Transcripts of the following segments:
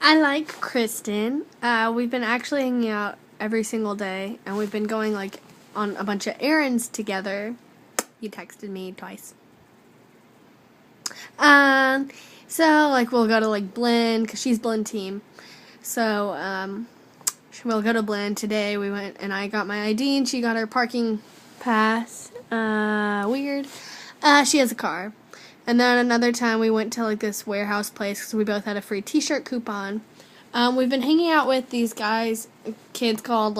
I like Kristen. We've been actually hanging out every single day, and we've been going on a bunch of errands together. You texted me twice. So we'll go to Blend because she's Blend team. So we'll go to Blend today. We went and I got my ID and she got her parking pass. Weird. She has a car. And then another time we went to this warehouse place because we both had a free t-shirt coupon. We've been hanging out with these kids called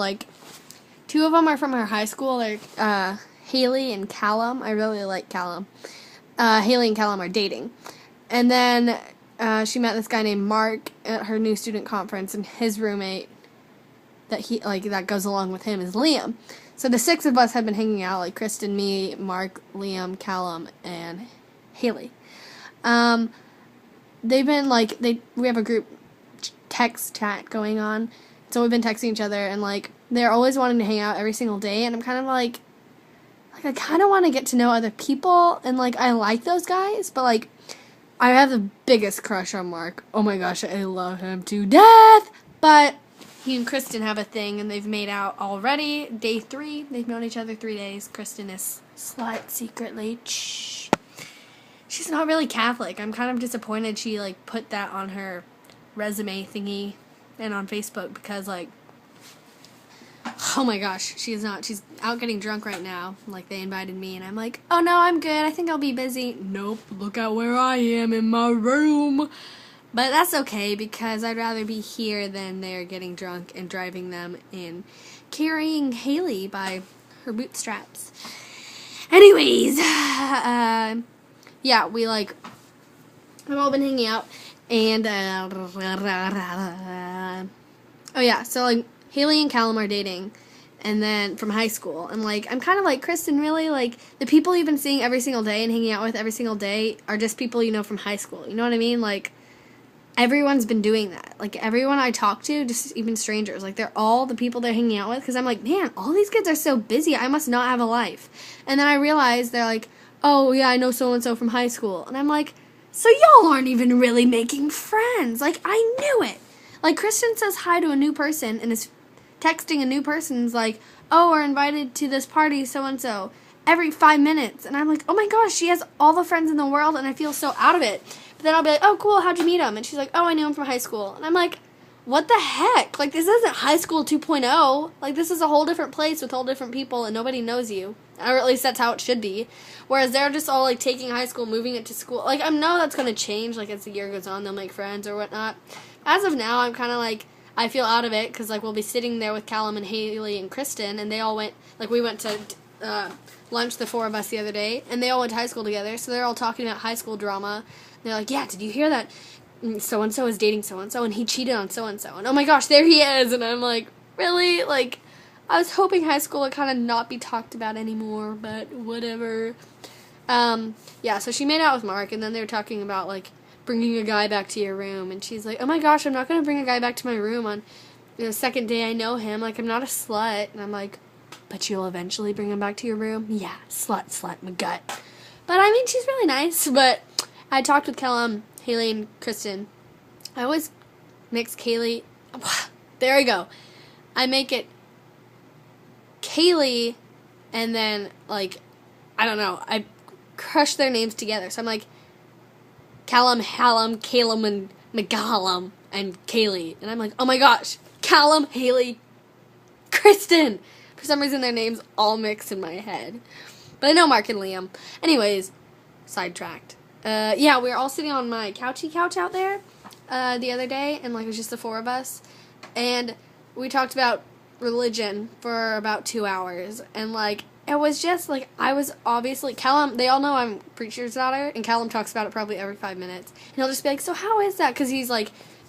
two of them are from our high school. They're Haley and Callum. I really like Callum. Haley and Callum are dating. And then she met this guy named Mark at her new student conference, and his roommate that goes along with him is Liam. So the six of us have been hanging out, Kristen, me, Mark, Liam, Callum, and Haley. They've been we have a group text chat going on, so we've been texting each other, and they're always wanting to hang out every single day, and I'm kind of I kind of want to get to know other people, and I like those guys, but I have the biggest crush on Mark. Oh my gosh, I love him to death. But he and Kristen have a thing, and they've made out already. Day 3, they've known each other 3 days. Kristen is slut secretly. Shh. She's not really Catholic. I'm kind of disappointed she put that on her resume thingy and on Facebook because oh my gosh, she's not. She's out getting drunk right now. They invited me, and I'm like, oh no, I'm good. I think I'll be busy. Nope, look at where I am in my room. But that's okay, because I'd rather be here than there getting drunk and driving them and carrying Haley by her bootstraps. Anyways, yeah, we've all been hanging out, and, oh yeah, so, Haley and Callum are dating, and then from high school, and I'm kind of like, Kristen, really, the people you've been seeing every single day and hanging out with every single day are just people you know from high school, you know what I mean? Everyone's been doing that. Everyone I talk to, just even strangers, they're all the people they're hanging out with, because I'm like, man, all these kids are so busy, I must not have a life. And then I realize they're like, oh, yeah, I know so-and-so from high school, and I'm like, so y'all aren't even really making friends. I knew it. Kristen says hi to a new person and is texting a new person's oh, we're invited to this party, so-and-so, every 5 minutes. And I'm like, oh my gosh, she has all the friends in the world, and I feel so out of it. But then I'll be like, oh, cool, how'd you meet him? And she's like, oh, I knew him from high school. And I'm like, what the heck? This isn't high school 2.0. This is a whole different place with whole different people, and nobody knows you. Or at least that's how it should be. Whereas they're just all, taking high school, moving it to school. I know that's going to change, as the year goes on, they'll make friends or whatnot. As of now, I'm kind of I feel out of it, because, we'll be sitting there with Callum and Haley and Kristen, and they all went, we went to lunch, the 4 of us, the other day, and they all went to high school together, so they're all talking about high school drama. They're like, yeah, did you hear that so-and-so is dating so-and-so, and he cheated on so-and-so, and oh my gosh, there he is, and I'm like, really? I was hoping high school would kind of not be talked about anymore, but whatever. Yeah, so she made out with Mark, and then they were talking about, bringing a guy back to your room, and she's like, oh my gosh, I'm not going to bring a guy back to my room on the second day I know him, I'm not a slut, and I'm like, but you'll eventually bring him back to your room? Yeah, slut, my gut. But, I mean, she's really nice, but I talked with Callum, Haley, and Kristen. I always mix Kaylee, there we go, I make it Kaylee, and then, I don't know, I crush their names together, so I'm like, Callum, Hallam, Calum, and McCallum, and Kaylee. And I'm like, oh my gosh, Callum, Haley, Kristen. For some reason, their names all mix in my head. But I know Mark and Liam. Anyways, sidetracked. Yeah, we were all sitting on my couch out there the other day, and it was just the 4 of us. And we talked about religion for about 2 hours. And it was just, I was obviously, Callum, they all know I'm preacher's daughter, and Callum talks about it probably every 5 minutes. And he'll just be like, so how is that? Because he's,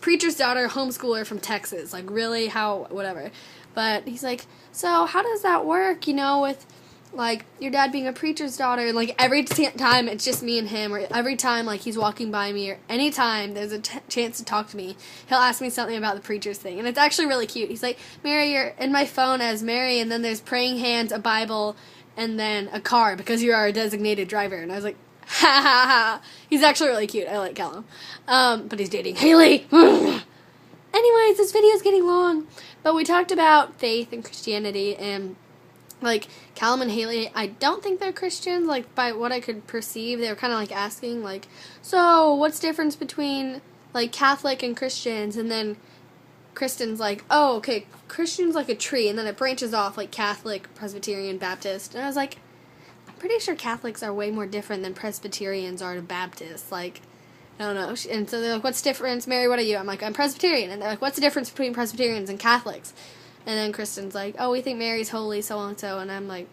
preacher's daughter, homeschooler from Texas. Really, how, whatever. But he's like, so how does that work, with, your dad being a preacher's daughter? And, every time it's just me and him, or every time, he's walking by me, or any time there's a chance to talk to me, he'll ask me something about the preacher's thing. And it's actually really cute. He's like, Mary, you're in my phone as Mary, and then there's praying hands, a Bible, and then a car, because you are a designated driver. And I was like, ha ha ha. He's actually really cute. I like Callum. But he's dating Haley. anyways, this video is getting long. But we talked about faith and Christianity, and like Callum and Haley, I don't think they're Christians. Like by what I could perceive, they were kind of like asking, like, so what's the difference between like Catholic and Christians? And then Kristen's like, oh, okay, Christian's like a tree, and then it branches off like Catholic, Presbyterian, Baptist. And I was like, I'm pretty sure Catholics are way more different than Presbyterians are to Baptists. Like, I don't know. And so they're like, what's the difference? Mary, what are you? I'm like, I'm Presbyterian. And they're like, what's the difference between Presbyterians and Catholics? And then Kristen's like, oh, we think Mary's holy, so-and-so. And I'm like,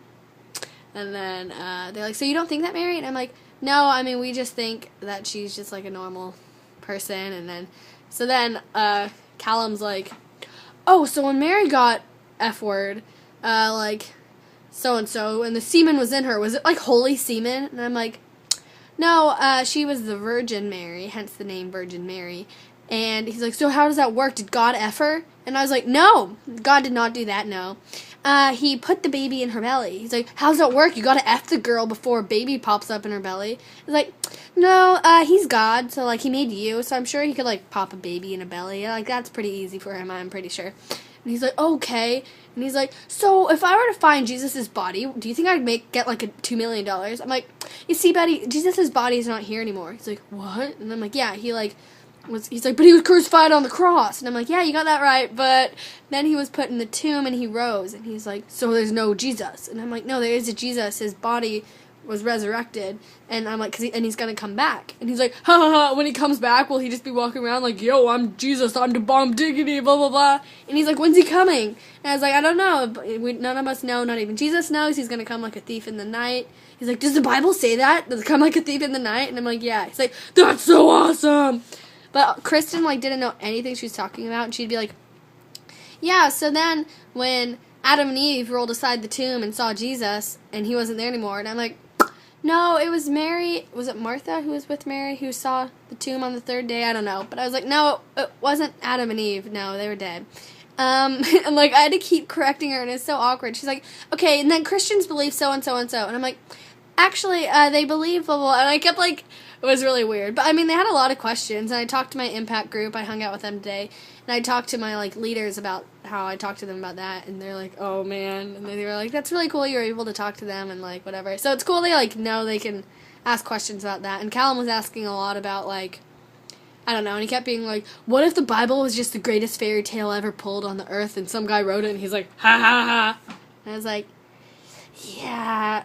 and then they're like, so you don't think that, Mary? And I'm like, no, I mean, we just think that she's just like a normal person. And then, so then Callum's like, oh, so when Mary got F-word, like, so-and-so, and the semen was in her, was it like holy semen? And I'm like, no, she was the Virgin Mary, hence the name Virgin Mary. And he's like, so how does that work? Did God F her? And I was like, no, God did not do that, no. He put the baby in her belly. He's like, how does that work? You gotta F the girl before a baby pops up in her belly. He's like, no, he's God, so like he made you, so I'm sure he could like pop a baby in a belly. Like that's pretty easy for him, I'm pretty sure. And he's like, okay. And he's like, so if I were to find Jesus' body, do you think I'd get like $2 million? I'm like, you see, Betty, Jesus' body is not here anymore. He's like, what? And I'm like, yeah, he's like, but he was crucified on the cross. And I'm like, yeah, you got that right. But then he was put in the tomb and he rose. And he's like, so there's no Jesus. And I'm like, no, there is a Jesus. His body was resurrected. And I'm like, and he's going to come back. And he's like, ha ha ha, when he comes back, will he just be walking around like, yo, I'm Jesus, I'm the bomb diggity, blah, blah, blah. And he's like, when's he coming? And I was like, I don't know. None of us know. Not even Jesus knows. He's going to come like a thief in the night. He's like, does the Bible say that? Does it come like a thief in the night? And I'm like, yeah. He's like, that's so awesome. But Kristen, like, didn't know anything she was talking about, and she'd be like, yeah, so then when Adam and Eve rolled aside the tomb and saw Jesus, and he wasn't there anymore, and I'm like, no, it was Mary, was it Martha who was with Mary who saw the tomb on the third day? I don't know, but I was like, no, it wasn't Adam and Eve, no, they were dead. And, like, I had to keep correcting her, and it's so awkward. She's like, okay, and then Christians believe so and so and so, and I'm like, actually, they believe blah, blah, blah, and I kept, like, it was really weird. But, I mean, they had a lot of questions, and I talked to my impact group. I hung out with them today, and I talked to my, like, leaders about how I talked to them about that, and they're like, oh, man. And they were like, that's really cool you were able to talk to them and, like, whatever. So it's cool they, like, know they can ask questions about that. And Callum was asking a lot about, like, I don't know, and he kept being like, what if the Bible was just the greatest fairy tale ever pulled on the earth, and some guy wrote it, and he's like, ha, ha, ha. And I was like, yeah,